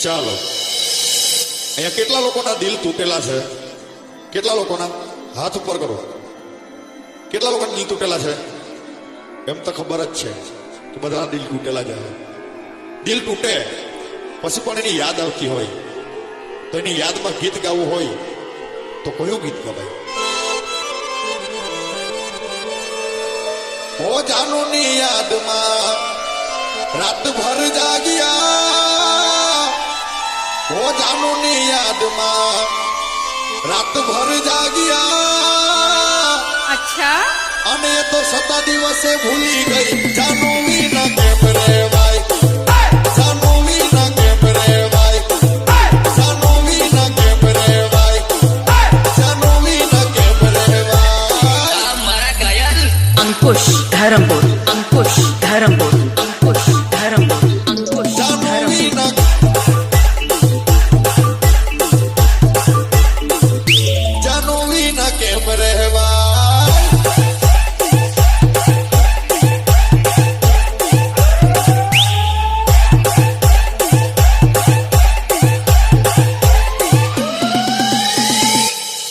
ચાલો અહીંયા કેટલા લોકોના દિલ તૂટેલા છે? કેટલા લોકોના હાથ ઉપર કરો. કેટલા લોકોના દિલ તૂટેલા છે? એમ તો ખબર જ છે કે બધાના દિલ તૂટેલા જ આવે. દિલ તૂટે પછી પણ એની યાદ આવતી હોય તો એની યાદમાં ગીત ગાવું હોય તો કયું ગીત ગવાય? ઓ જાનુની યાદમાં રાતભર જાગ્યા, ઓ જાનુની યાદમાં રાતભર જાગ્યા. અચ્છા, અને એ તો 7 દિવસે ભૂલી ગઈ. જાનુની ના કેમ રેવાય, જાનુની ના કેમ રેવાય, જાનુની ના કેમ રેવાય, જાનુની ના કેમ રેવાય. મારા ઘાયલ અંકુશ ધરમપુર, અંકુશ ધરમપુર, અંકુશ ધરમપુર, અંકુશ જાનુની ધરમપુર. ના જાનુની ના કેમ રહેવાય.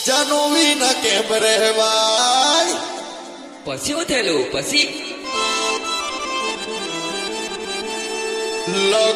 જાનુની ના કેમ રહેવાય. પછી શું થયેલું? પછી લગ